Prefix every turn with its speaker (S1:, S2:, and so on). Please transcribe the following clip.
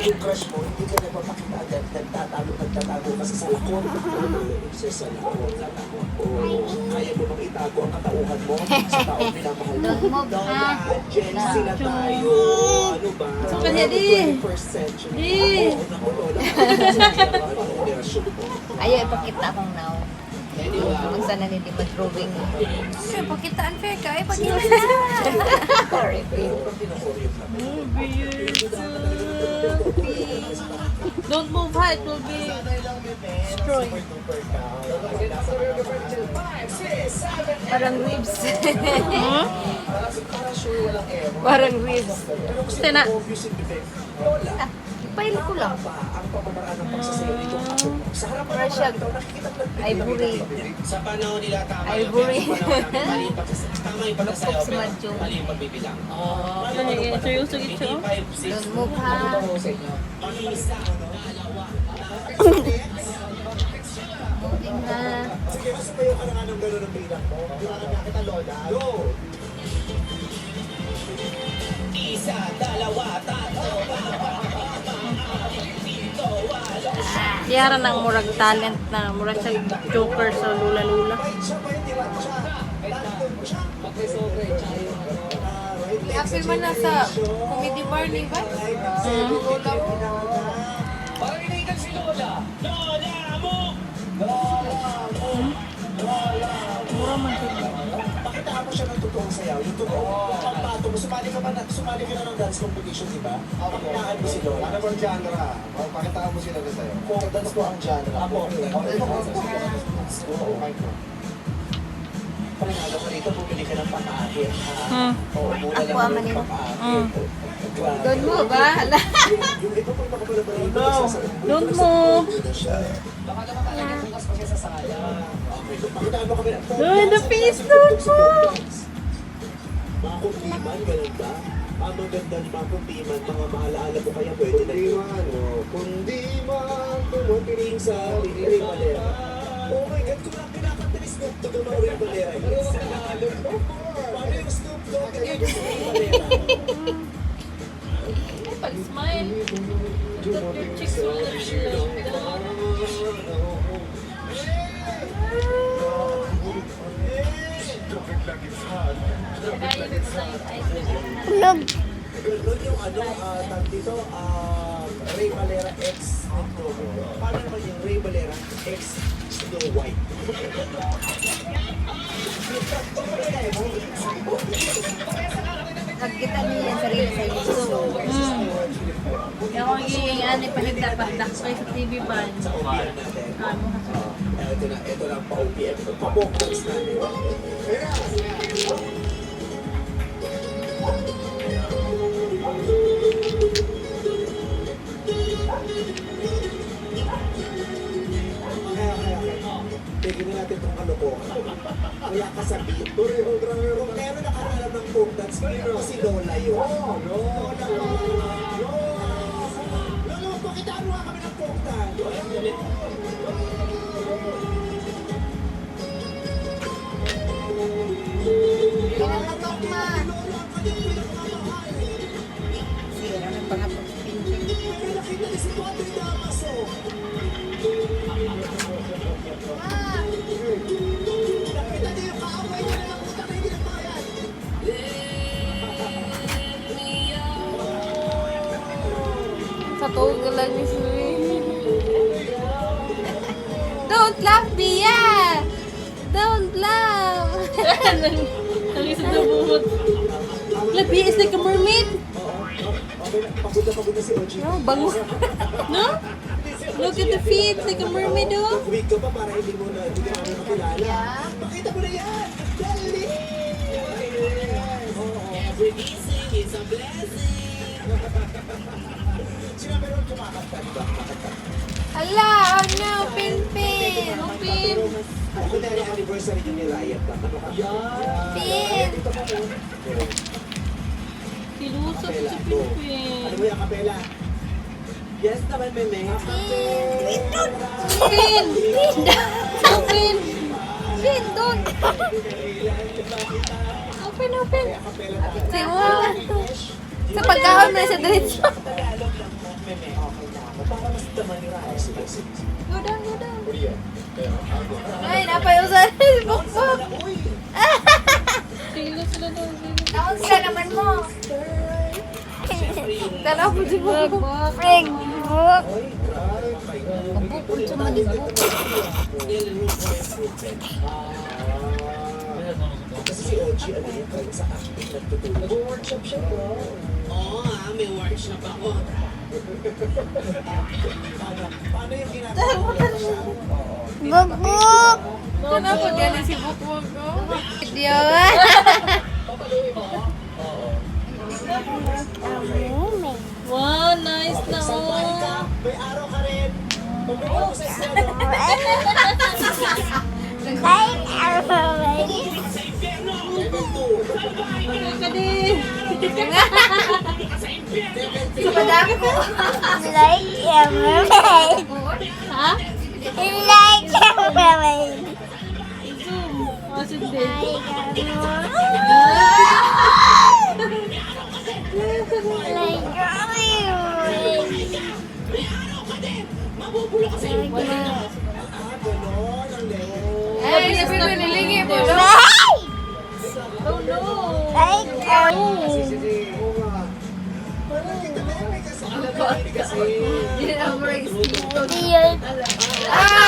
S1: yung crush mo, hindi ka nagpapakita agad, nagtatago kasi sa lakot. Sa likod, sa lakot. Kaya mo bang itago ang katauhan mo sa taong pinamahal mo?
S2: Don't move, ha?
S1: Gen Z na tayo. Ano ba?
S3: So, kanya di.
S1: 21st century.
S3: Di.
S1: Ako, naku, lola. Anong generasyon mo?
S2: Ayaw, ipakita akong now. Kung saan na hindi mag-drawing.
S4: Sure, pakita unfair ka. Ay, pakita
S2: Sorry,
S1: Pero pag pinakoreograph
S3: Don't move ha, it will be destroyed.
S2: Parang ribs.
S1: sure walang error.
S2: Parang ribs.
S1: Pero kasi
S3: Tina.
S1: obvious yung defect. Lola,
S2: Ipail ko lang.
S1: ang pamamaraan ng pagsasayaw nito sa harapan ng
S2: Rashad.
S1: mga tao, nakikita ko
S2: Ivory.
S5: Sa panahon nila, tama
S2: Ivory.
S5: tama yung pagsasayaw,
S2: Si
S5: pero
S2: Madjo.
S5: mali yung pagbibilang.
S3: Ay, seryoso gito.
S5: Hindi 5, 6,
S2: Don't move ha.
S5: isa,
S2: Moving ha.
S1: sige, masumayo ka na nga ng gano'n ng bilang mo. Di ba nakita Lola? Go!
S5: isa, dalawa, tatlo,
S3: Yara ng murag talent na murag siya joker sa lula-lula.
S4: I-appeal man na sa comedy bar ni ba? Lola mo.
S5: Parang iniitan si Lola. Lola mo!
S3: Mura man siya.
S1: Pakitaan mo siya ng totoong sayaw. Yung totoong pambato mo. Sumali ka na ng dance competition, di ba? Pakitaan mo si Lola.
S6: Ano bang genre? Pakitaan mo sila na sa'yo.
S1: Folk dance po ang genre.
S6: Okay po.
S1: Panalo ka rito, bumili ka ng pang-ahit. Oo, mura
S2: Ako,
S1: lang
S2: aman
S1: yung
S2: yun.
S1: pang-ahit.
S2: Don't move ha. Hala.
S1: Yung iba po nakapala ba rito?
S3: Don't move.
S5: Baka naman talaga bukas pa siya sa sala.
S1: Pakitaan mo kami ng folk
S3: Ay, the
S1: dance.
S3: face, don't move.
S1: Mga kumpiman, ganun ba? Ang maganda ni mga kumpiman, mga maalaala mo kaya pwede na
S6: Kundi
S1: yun.
S6: man, kundi man,
S1: Tumutiring sa Ray Valera. Oh my God, kung lang pinakatalis mo, tutunaw Ray Valera. Paano yung Snoop Dogg and yung Ray Valera?
S3: Pag-smile. That your cheeks will lift down.
S2: Ulog.
S1: Doon yung ano, tag dito, Ray Valera X Snoop Dogg. Paano naman yung Ray Valera X Snow White?
S2: Nagkita niya yung sarili sa YouTube.
S3: Kaya kung higing ani pahigda-pahdak sa TV ban.
S1: OPM natin.
S3: Ano kasi.
S1: Ito lang pa-OPM. Pa-bookings natin. Tignan na natin itong kalokohan. Kaya kasabihin. Kung meron nakakalam ng folk dance, si Lola yun. Lola! Lola, pakitaan mo nga kami ng folk dance.
S2: Pinangatok ma. Sige, naman pangatok sa pinsin.
S1: Nakita ni si Padre Damaso. Nakita niyo yung kaaway niya na utang na hindi nagbayad.
S4: Sa tuog lang ni Sui. Don't laugh, Bia! Don't laugh!
S3: Nalisod na bumot. Labi is like a mermaid.
S1: Pagod na si OG.
S4: No, bango.
S3: No? Look at the feet, like a mermaid oh.
S1: Wig ka pa para hindi mo na namin makilala. Pakita mo na yan! Dali!
S5: Every kissing is a blessing.
S1: Sinabi ron kumakanta, di ba? Kumakanta.
S4: Hala, oh no, Pinpin!
S3: Pin.
S1: Ako na yung anniversary niyo ni Riot. Ano ka?
S4: Pin!
S1: Ito pa po.
S3: Kilusot si
S1: Ano
S3: Pinpin.
S1: mo yung kapela? Yes naman, Meme.
S3: Pin! Pin!
S4: Pin, don't!
S3: Open, open.
S1: Kapela.
S4: Siwa! Sa pagkahon mo na sa diretso.
S1: Tagalog lang mo, meme. Okay na ako. Para mas daman ni Raya. Sige, sige.
S4: Go down, go down.
S6: Korea. Kaya, ako.
S4: Ay, napayusan. Bukbok.
S1: Uy!
S3: Silo sila doon.
S4: Naon sila naman mo. Tanaw po si Bukbok.
S1: Ay, grabe.
S2: Kapupun sa malibog.
S1: Kasi si Ochi, ano yung kahit sa acting nagtutulog. Nag-workshop siya, bro. Oo may workshop ako. Paano yung ginagawa mo?
S2: Bubuk!
S4: Tanaw po galing si Bukbok. Video.
S3: Wow, nice na
S1: Salbahin
S3: oh.
S1: ka, may araw ka rin. Pagbubuo ko sa estrado.
S3: Ka din.
S4: Sa padami ko.
S3: Ha? Oh, sige.
S4: Ay, sabi mo nilingi mo. No?
S3: Oh no.
S4: Hindi na mo
S2: Iya.
S4: Ah!